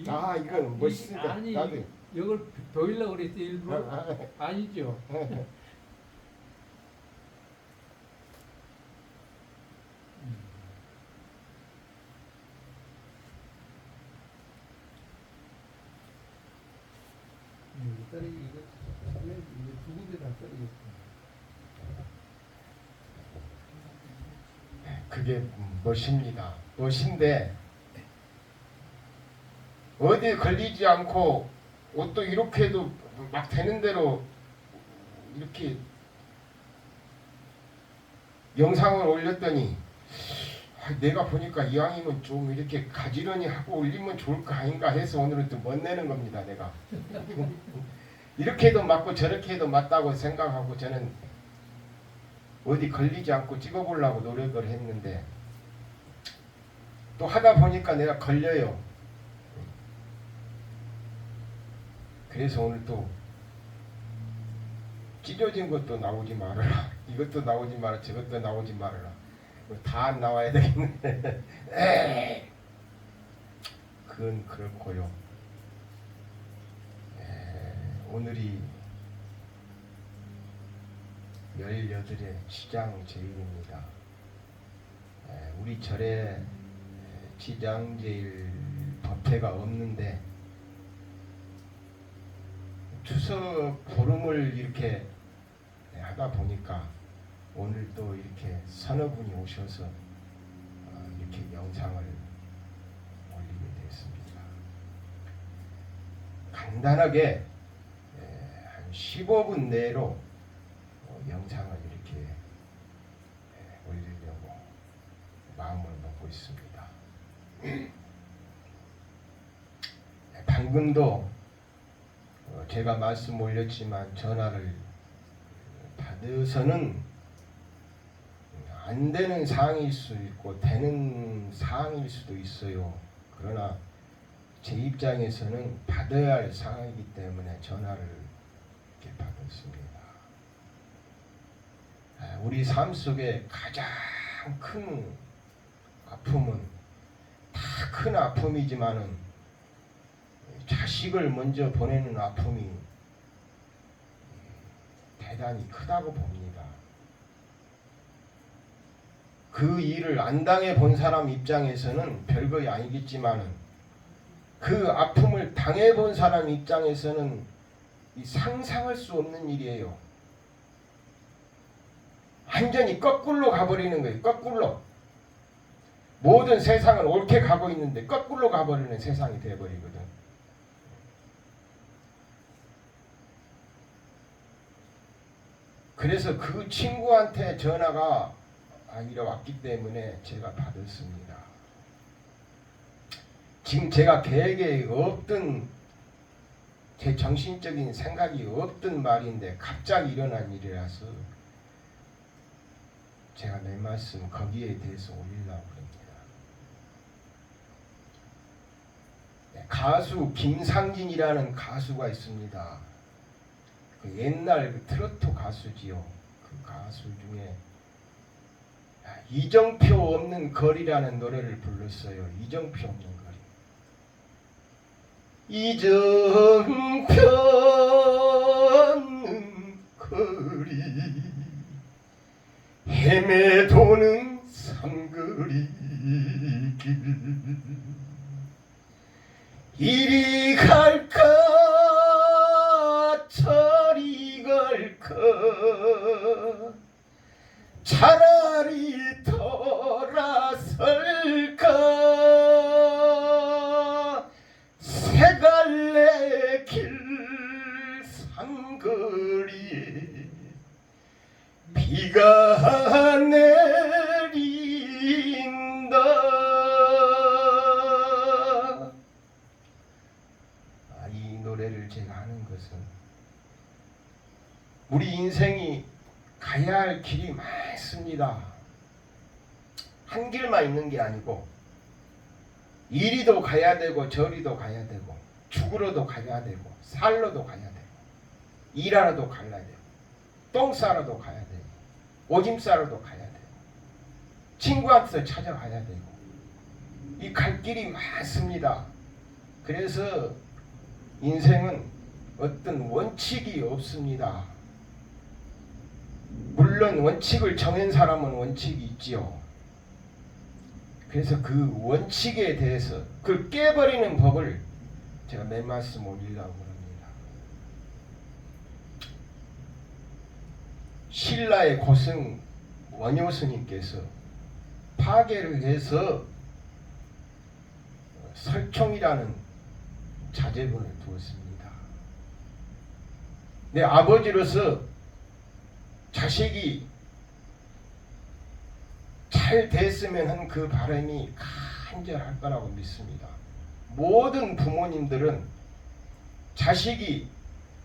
아 이건 멋있으니까 아니 나도 이걸 보이려고 그랬지 일부러 아니죠. 딸이 이거 두 군데 다 떨어졌어. 그게 멋입니다. 멋인데 어디에 걸리지 않고 옷도 이렇게 해도 막 되는 대로 이렇게 영상을 올렸더니 내가 보니까 이왕이면 좀 이렇게 가지런히 하고 올리면 좋을 거 아닌가 해서 오늘은 또 멋내는 겁니다. 내가 이렇게 해도 맞고 저렇게 해도 맞다고 생각하고 저는 어디 걸리지 않고 찍어보려고 노력을 했는데 또 하다 보니까 내가 걸려요. 그래서 오늘 또 찢어진 것도 나오지 말아라. 이것도 나오지 마라. 저것도 나오지 말아라. 다 안 나와야 되겠네. 에이. 그건 그렇고요. 오늘이 18의 치장제일입니다. 우리 절에 치장제일 법회가 없는데 추석 보름을 이렇게 하다 보니까 오늘 또 이렇게 서너 분이 오셔서 이렇게 영상을 올리게 됐습니다. 간단하게 한 15분 내로 영상을 이렇게 올리려고 마음을 먹고 있습니다. 방금도 제가 말씀 올렸지만 전화를 받아서는 안 되는 사항일 수 있고 되는 사항일 수도 있어요. 그러나 제 입장에서는 받아야 할 상황이기 때문에 전화를 이렇게 받았습니다. 우리 삶 속에 가장 큰 아픔은 다 큰 아픔이지만은 자식을 먼저 보내는 아픔이 대단히 크다고 봅니다. 그 일을 안 당해 본 사람 입장에서는 별거이 아니겠지만은 그 아픔을 당해 본 사람 입장에서는 상상할 수 없는 일이에요. 완전히 거꾸로 가버리는 거예요. 거꾸로. 모든 세상은 옳게 가고 있는데 거꾸로 가버리는 세상이 되어버리거든. 그래서 그 친구한테 전화가 왔기 때문에 제가 받았습니다. 지금 제가 계획에 없던 제 정신적인 생각이 없던 말인데 갑자기 일어난 일이라서 제가 내 말씀 거기에 대해서 올리려고 합니다. 가수 김상진이라는 가수가 있습니다. 그 옛날 그 트로트 가수지요. 그 가수 중에 이정표 없는 거리라는 노래를 불렀어요. 이정표 없는 거리. 이정표 없는 거리 헤매도는 삼거리 길 이리 갈까 저리 갈까 차라리 돌아설까 세 갈래 길 삼거리에 비가 내린다. 이 노래를 제가 하는 것은 우리 인생이 가야 할 길이 많습니다. 한 길만 있는 게 아니고 이리도 가야 되고 저리도 가야 되고 죽으러도 가야 되고 살러도 가야 되고 일하러도 가야 되고 똥 싸러도 가야 되고 오줌 싸러도 가야 되고 친구한테 찾아가야 되고 이 갈 길이 많습니다. 그래서 인생은 어떤 원칙이 없습니다. 물론 원칙을 정한 사람은 원칙이 있지요. 그래서 그 원칙에 대해서 그걸 깨버리는 법을 제가 몇 말씀 올리려고 합니다. 신라의 고승 원효스님께서 파괴를 해서 설총이라는 자제분을 두었습니다. 내 아버지로서 자식이 잘 됐으면 하는 그 바람이 간절할 거라고 믿습니다. 모든 부모님들은 자식이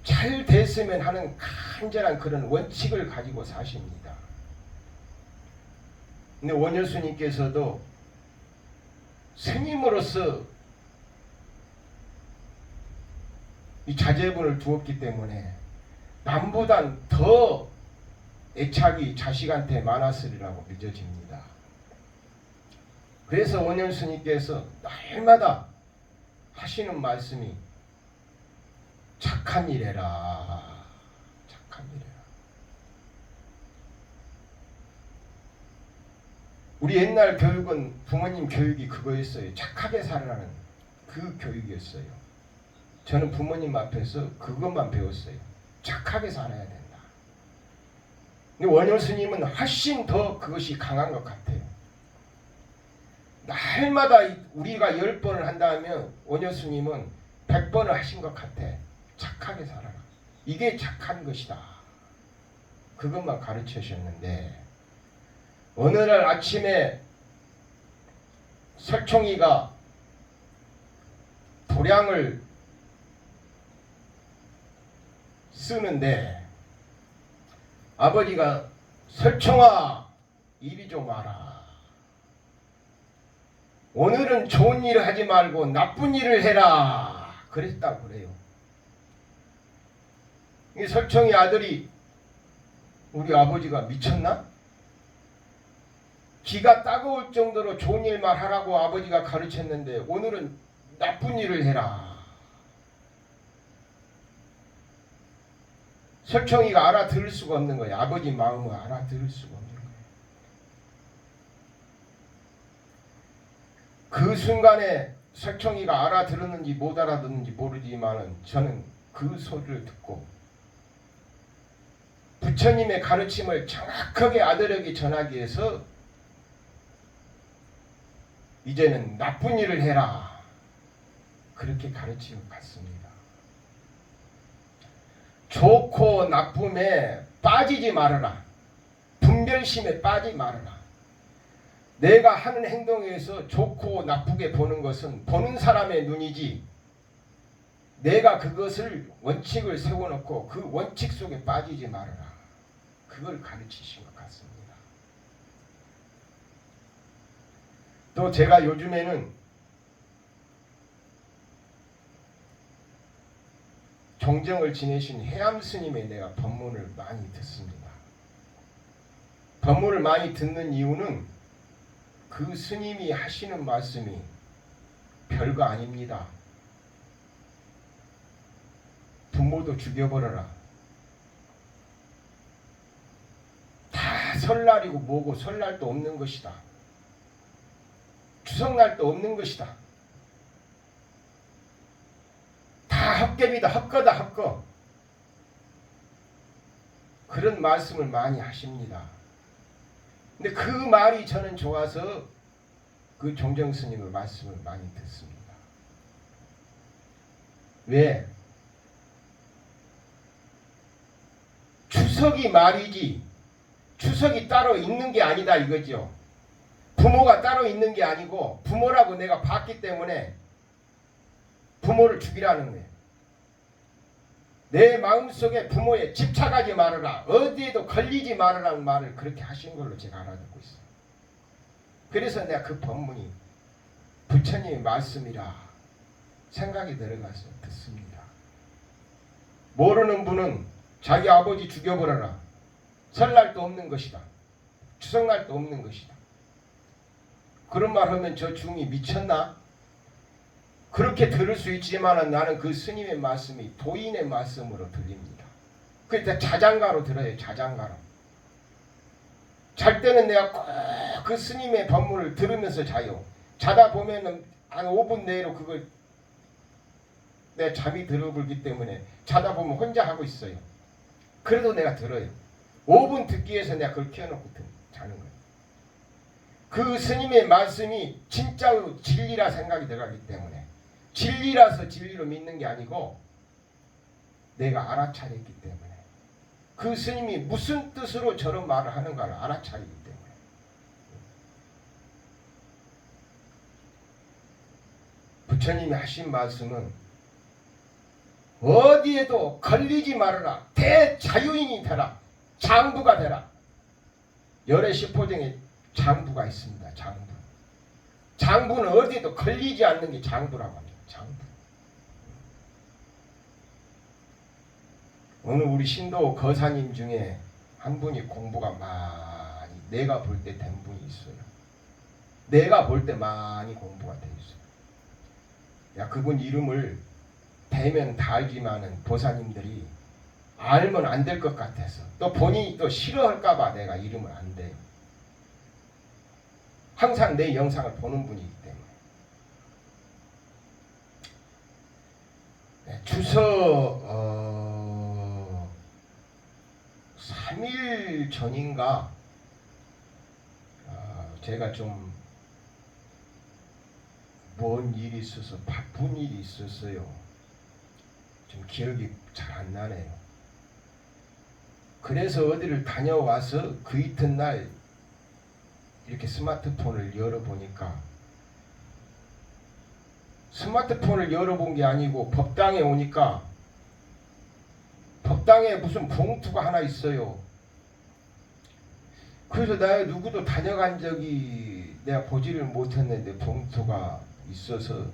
잘 됐으면 하는 간절한 그런 원칙을 가지고 사십니다. 근데 원효스님께서도 스님으로서 이 자제분을 두었기 때문에 남보단 더 애착이 자식한테 많았으리라고 믿어집니다. 그래서 원효스님께서 날마다 하시는 말씀이 착한 일 해라. 착한 일 해라. 우리 옛날 교육은 부모님 교육이 그거였어요. 착하게 살아라는 그 교육이었어요. 저는 부모님 앞에서 그것만 배웠어요. 착하게 살아야 된다. 근데 원효스님은 훨씬 더 그것이 강한 것 같아요. 날마다 우리가 10번을 한다면 원효스님은 100번을 하신 것 같아. 착하게 살아라. 이게 착한 것이다. 그것만 가르쳐 주셨는데 어느 날 아침에 설총이가 도량을 쓰는데 아버지가 설총아 이리 좀 와라. 오늘은 좋은 일을 하지 말고 나쁜 일을 해라. 그랬다고 그래요. 이 설총이 아들이 우리 아버지가 미쳤나? 기가 따가울 정도로 좋은 일만 하라고 아버지가 가르쳤는데 오늘은 나쁜 일을 해라. 설총이가 알아들을 수가 없는 거예요. 아버지 마음을 알아들을 수가 없는 거예요. 그 순간에 설총이가 알아들었는지 못 알아듣는지 모르지만은 저는 그 소리를 듣고 부처님의 가르침을 정확하게 아들에게 전하기 위해서 이제는 나쁜 일을 해라. 그렇게 가르치고 갔습니다. 좋고 나쁨에 빠지지 말아라. 분별심에 빠지지 말아라. 내가 하는 행동에서 좋고 나쁘게 보는 것은 보는 사람의 눈이지 내가 그것을 원칙을 세워놓고 그 원칙 속에 빠지지 말아라. 그걸 가르치신 것 같습니다. 또 제가 요즘에는 종정을 지내신 해암 스님의 내가 법문을 많이 듣습니다. 법문을 많이 듣는 이유는 그 스님이 하시는 말씀이 별거 아닙니다. 부모도 죽여버려라. 다 설날이고 뭐고 설날도 없는 것이다. 추석날도 없는 것이다. 다 헛개비다. 헛거다. 헛거. 그런 말씀을 많이 하십니다. 근데 그 말이 저는 좋아서 그 종정 스님의 말씀을 많이 듣습니다. 왜? 추석이 말이지 추석이 따로 있는 게 아니다 이거죠. 부모가 따로 있는 게 아니고 부모라고 내가 봤기 때문에 부모를 죽이라는 거예요. 내 마음속에 부모에 집착하지 말아라. 어디에도 걸리지 말아라는 말을 그렇게 하신 걸로 제가 알아듣고 있어요. 그래서 내가 그 법문이 부처님의 말씀이라 생각이 들어가서 듣습니다. 모르는 분은 자기 아버지 죽여버려라. 설날도 없는 것이다. 추석날도 없는 것이다. 그런 말 하면 저 중이 미쳤나? 그렇게 들을 수 있지만 나는 그 스님의 말씀이 도인의 말씀으로 들립니다. 그러니까 자장가로 들어요. 자장가로. 잘 때는 내가 꼭 그 스님의 법문을 들으면서 자요. 자다 보면은 한 5분 내로 그걸 내 잠이 들어버리기 때문에 자다 보면 혼자 하고 있어요. 그래도 내가 들어요. 5분 듣기 위해서 내가 그걸 켜놓고 자는 거예요. 그 스님의 말씀이 진짜로 진리라 생각이 들어가기 때문에 진리라서 진리로 믿는 게 아니고 내가 알아차렸기 때문에 그 스님이 무슨 뜻으로 저런 말을 하는가를 알아차리기 때문에 부처님이 하신 말씀은 어디에도 걸리지 말아라. 대자유인이 되라. 장부가 되라. 열의 십호정에 장부가 있습니다. 장부. 장부는 어디에도 걸리지 않는 게 장부라고 합니다. 장부. 오늘 우리 신도 거사님 중에 한 분이 공부가 많이 내가 볼 때 된 분이 있어요. 내가 볼 때 많이 공부가 돼 있어요. 야, 그분 이름을 대면 다 알지만은 보사님들이 알면 안 될 것 같아서 또 본인이 또 싫어할까봐 내가 이름을 안 대요. 항상 내 영상을 보는 분이기 때문에. 네, 주서 3일 전인가 제가 좀 뭔 일이 있어서 바쁜 일이 있었어요. 좀 기억이 잘 안 나네요. 그래서 어디를 다녀와서 그 이튿날 이렇게 스마트폰을 열어보니까 스마트폰을 열어본 게 아니고 법당에 오니까 법당에 무슨 봉투가 하나 있어요. 그래서 내가 누구도 다녀간 적이 내가 보지를 못했는데 봉투가 있어서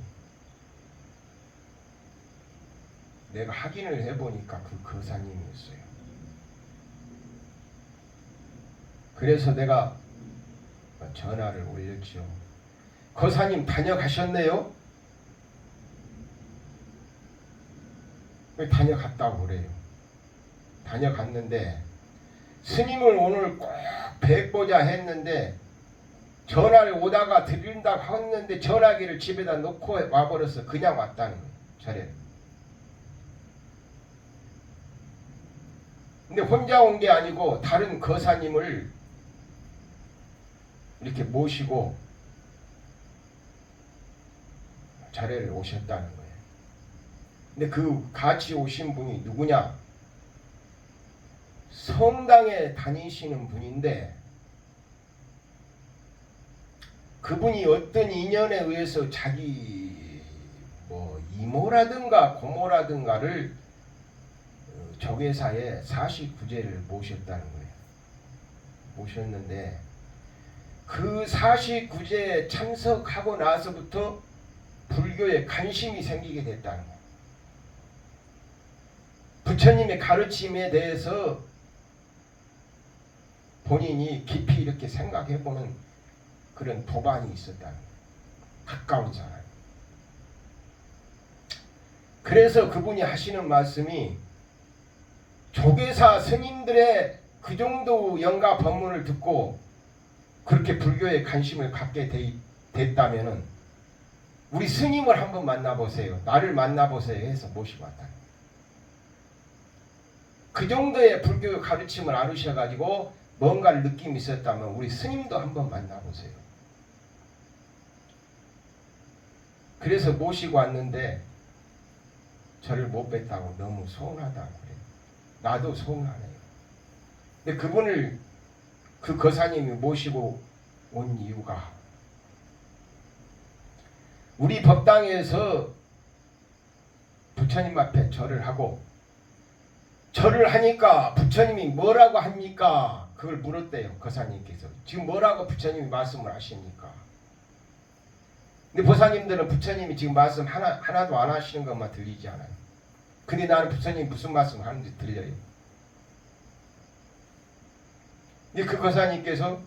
내가 확인을 해보니까 그 거사님이었어요. 그래서 내가 전화를 올렸죠. 거사님 다녀가셨네요? 다녀갔다고 그래요. 다녀갔는데 스님을 오늘 꼭 뵙고자 했는데 전화를 오다가 드린다고 했는데 전화기를 집에다 놓고 와버려서 그냥 왔다는 거예요. 자리에. 근데 혼자 온 게 아니고 다른 거사님을 이렇게 모시고 자리를 오셨다는 거예요. 근데 그 같이 오신 분이 누구냐? 성당에 다니시는 분인데 그분이 어떤 인연에 의해서 자기 뭐 이모라든가 고모라든가를 조계사에 49제를 모셨다는 거예요. 모셨는데 그 49제에 참석하고 나서부터 불교에 관심이 생기게 됐다는 거예요. 부처님의 가르침에 대해서 본인이 깊이 이렇게 생각해보는 그런 도반이 있었다는 거예요. 가까운 사람. 그래서 그분이 하시는 말씀이 조계사 스님들의 그 정도 영가 법문을 듣고 그렇게 불교에 관심을 갖게 됐다면은 우리 스님을 한번 만나보세요. 나를 만나보세요 해서 모시고 왔다. 그 정도의 불교 가르침을 알으셔가지고 뭔가를 느낌이 있었다면 우리 스님도 한번 만나보세요. 그래서 모시고 왔는데 저를 못 뵀다고 너무 서운하다고 그래요. 나도 서운하네요. 근데 그분을 그 거사님이 모시고 온 이유가 우리 법당에서 부처님 앞에 절을 하고 절을 하니까 부처님이 뭐라고 합니까? 그걸 물었대요. 거사님께서. 지금 뭐라고 부처님이 말씀을 하십니까? 근데 보사님들은 부처님이 지금 말씀 하나도 안 하시는 것만 들리지 않아요. 근데 나는 부처님이 무슨 말씀을 하는지 들려요. 근데 그 거사님께서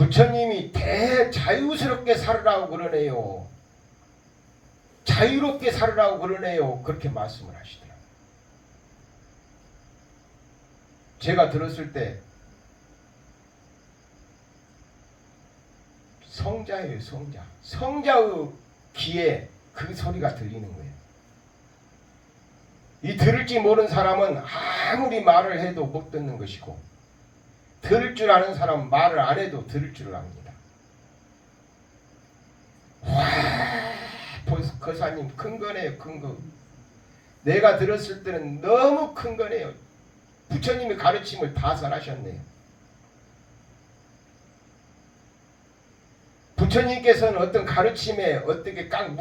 부처님이 대자유스럽게 살으라고 그러네요. 자유롭게 살으라고 그러네요. 그렇게 말씀을 하시더라고요. 제가 들었을 때 성자예요. 성자. 성자의 귀에 그 소리가 들리는 거예요. 이 들을지 모르는 사람은 아무리 말을 해도 못 듣는 것이고, 들을 줄 아는 사람은 말을 안 해도 들을 줄 압니다. 와, 거사님 큰 거네요. 큰 거. 내가 들었을 때는 너무 큰 거네요. 부처님의 가르침을 다 잘하셨네요. 부처님께서는 어떤 가르침에 어떻게 깡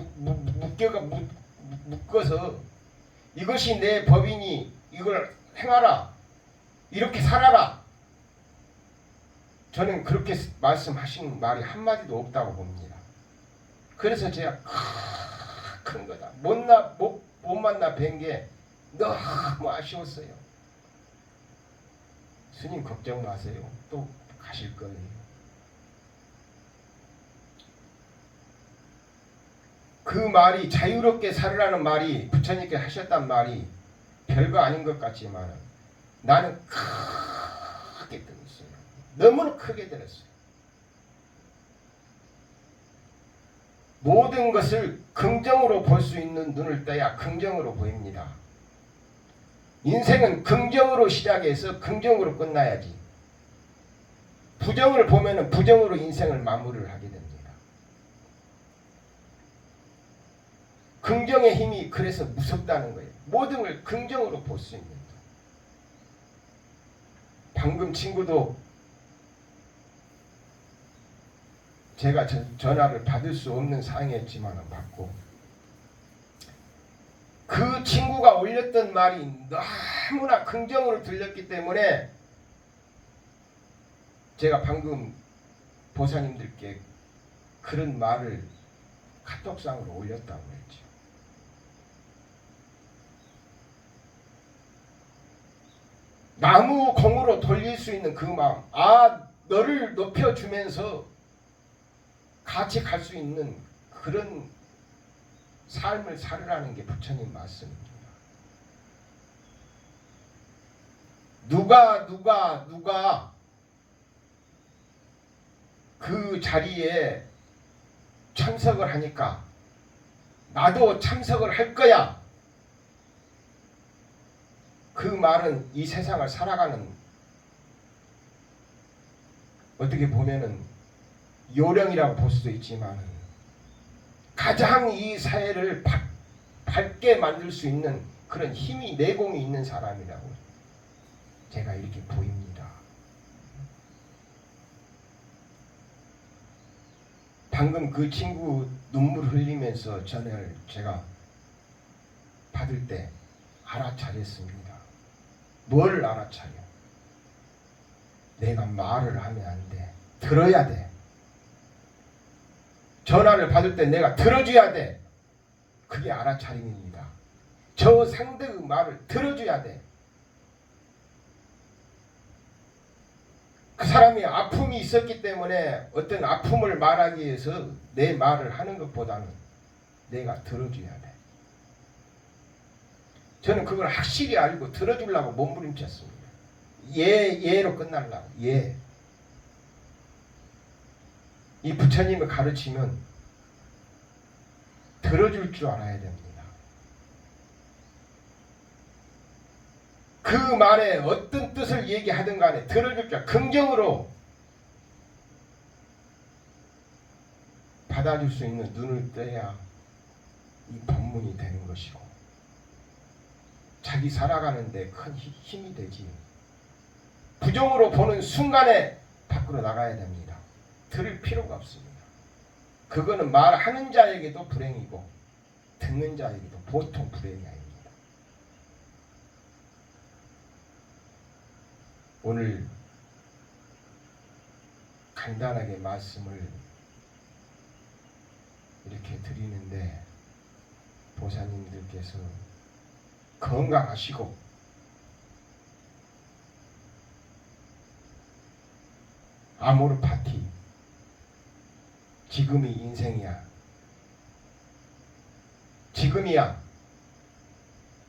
묶어서 이것이 내 법이니 이걸 행하라, 이렇게 살아라, 저는 그렇게 말씀하신 말이 한마디도 없다고 봅니다. 그래서 제가 큰 거다, 못 만나 뵌 게 너무 아쉬웠어요. 스님 걱정 마세요. 또 가실 거예요. 그 말이, 자유롭게 살으라는 말이, 부처님께 하셨단 말이 별거 아닌 것 같지만 나는 크게 들었어요. 너무나 크게 들었어요. 모든 것을 긍정으로 볼 수 있는 눈을 떠야 긍정으로 보입니다. 인생은 긍정으로 시작해서 긍정으로 끝나야지, 부정을 보면은 부정으로 인생을 마무리를 하게 됩니다. 긍정의 힘이 그래서 무섭다는 거예요. 모든 걸 긍정으로 볼 수 있는. 방금 친구도 제가 전화를 받을 수 없는 상황이었지만 받고, 그 친구가 올렸던 말이 너무나 긍정으로 들렸기 때문에 제가 방금 보사님들께 그런 말을 카톡상으로 올렸다고 했죠. 나무 공으로 돌릴 수 있는 그 마음, 너를 높여주면서 같이 갈 수 있는 그런 삶을 살으라는 게 부처님 말씀입니다. 누가 그 자리에 참석을 하니까 나도 참석을 할 거야, 그 말은 이 세상을 살아가는, 어떻게 보면은 요령이라고 볼 수도 있지만 가장 이 사회를 밝게 만들 수 있는 그런 힘이, 내공이 있는 사람이라고 제가 이렇게 보입니다. 방금 그 친구 눈물 흘리면서 전화를 제가 받을 때 알아차렸습니다. 뭘 알아차려? 내가 말을 하면 안 돼. 들어야 돼. 전화를 받을 때 내가 들어줘야 돼. 그게 알아차림입니다. 저 상대의 말을 들어줘야 돼. 그 사람이 아픔이 있었기 때문에 어떤 아픔을 말하기 위해서 내 말을 하는 것보다는 내가 들어줘야 돼. 저는 그걸 확실히 알고 들어주려고 몸부림쳤습니다. 예로 끝나려고. 예. 이 부처님을 가르치면 들어줄 줄 알아야 됩니다. 그 말에 어떤 뜻을 얘기하든 간에 들어줄 줄, 긍정으로 받아줄 수 있는 눈을 떠야 이 법문이 되는 것이고, 자기 살아가는데 큰 힘이 되지. 부정으로 보는 순간에 밖으로 나가야 됩니다. 들을 필요가 없습니다. 그거는 말하는 자에게도 불행이고 듣는 자에게도 보통 불행이 아닙니다. 오늘 간단하게 말씀을 이렇게 드리는데 보사님들께서 건강하시고 아모르파티, 지금이 인생이야. 지금이야.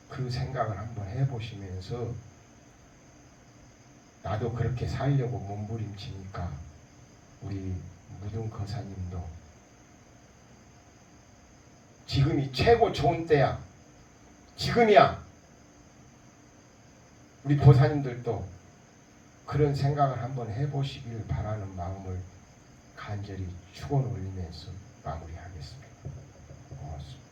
그 생각을 한번 해보시면서 나도 그렇게 살려고 몸부림치니까 우리 무등거사님도 지금이 최고 좋은 때야. 지금이야. 우리 보사님들도 그런 생각을 한번 해보시길 바라는 마음을 간절히 축원 올리면서 마무리하겠습니다. 고맙습니다.